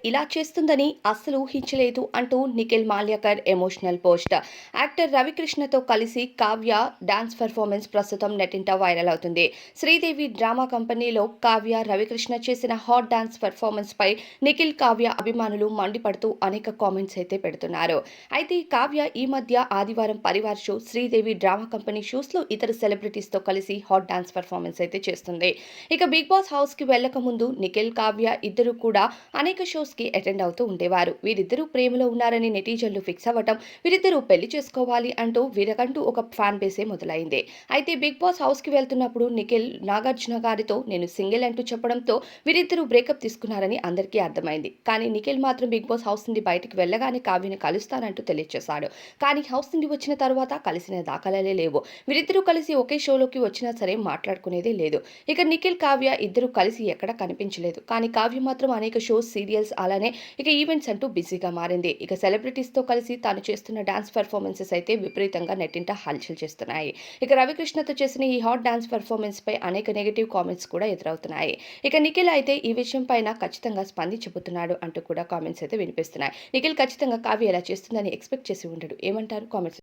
ఇలా చేస్తుందని అస్సలు ఊహించలేదు అంటూ నిఖిల్ మాల్యాకర్ ఎమోషనల్ పోస్ట్. యాక్టర్ రవికృష్ణతో కలిసి కావ్య డాన్స్ పెర్ఫార్మెన్స్ ప్రస్తుతం నెట్టింట వైరల్ అవుతుంది. శ్రీదేవి డ్రామా కంపెనీలో కావ్య రవికృష్ణ చేసిన హాట్ డాన్స్ పెర్ఫార్మెన్స్ పై నిఖిల్ కావ్య అభిమానులు మండిపడుతూ అనేక కామెంట్స్ అయితే పెడుతున్నారు. అయితే కావ్య ఈ మధ్య ఆదివారం Parivar show, Sridevi drama company shows లో ఇతర సెలబ్రిటీస్ తో కలిసి హాట్ డాన్స్ పెర్ఫార్మెన్స్ అయితే చేస్తుంది. ఇక బిగ్ బాస్ హౌస్ కి వెళ్లక ముందు నిఖిల్ కావ్య ఇద్దరు కూడా అనేక షోస్ కి అటెండ్ అవుతూ ఉండేవారు. వీరిద్దరూ ప్రేమలో ఉన్నారని నెటిజన్లు ఫిక్స్ అవ్వటం, వీరిద్దరూ పెళ్లి చేసుకోవాలి అంటూ వీరకంటూ ఒక ఫ్యాన్ బేసే మొదలైంది. అయితే బిగ్ బాస్ హౌస్ కి వెళ్తున్నప్పుడు నిఖిల్ నాగార్జున గారితో నేను సింగిల్ అంటూ చెప్పడంతో వీరిద్దరూ బ్రేకప్ తీసుకున్నారని అందరికీ అర్థమైంది. కానీ నిఖిల్ మాత్రం బిగ్ బాస్ హౌస్ నుండి బయటికి వెళ్ళగానే కావ్యని కలుస్తానంటూ తెలియజేశాడు. కానీ హౌస్ నుండి వచ్చిన తర్వాత కలిసిన దాఖలాలే లేవు. వీరిద్దరూ కలిసి ఒకే షోలోకి వచ్చినా సరే మాట్లాడుకునేదే లేదు. ఇక నిఖిల్ కావ్య ఇద్దరు కలిసి ఎక్కడా కనిపించలేదు. కానీ కావ్య మాత్రం అనేక షోస్, సీరియల్స్ అలానే ఇక ఈవెంట్స్ అంటూ బిజీగా మారింది. ఇక సెలబ్రిటీస్ తో కలిసి తాను చేస్తున్న డాన్స్ పెర్ఫార్మెన్సెస్ అయితే విపరీతంగా నెట్టింట హల్చల్ చేస్తున్నాయి. ఇక రవికృష్ణతో చేసిన ఈ హాట్ డాన్స్ పెర్ఫార్మెన్స్ పై అనేక నెగటివ్ కామెంట్స్ కూడా ఎదురవుతున్నాయి. ఇక నిఖిల్ అయితే ఈ విషయం పైన ఖచ్చితంగా స్పందించబోతున్నాడు అంటూ కూడా కామెంట్స్ అయితే వినిపిస్తున్నాయి. నిఖిల్ ఖచ్చితంగా కావ్య ఎలా చేస్తుందని ఎక్స్పెక్ట్ చేసి ఉండడు. ఏమంటారు? కామెంట్స్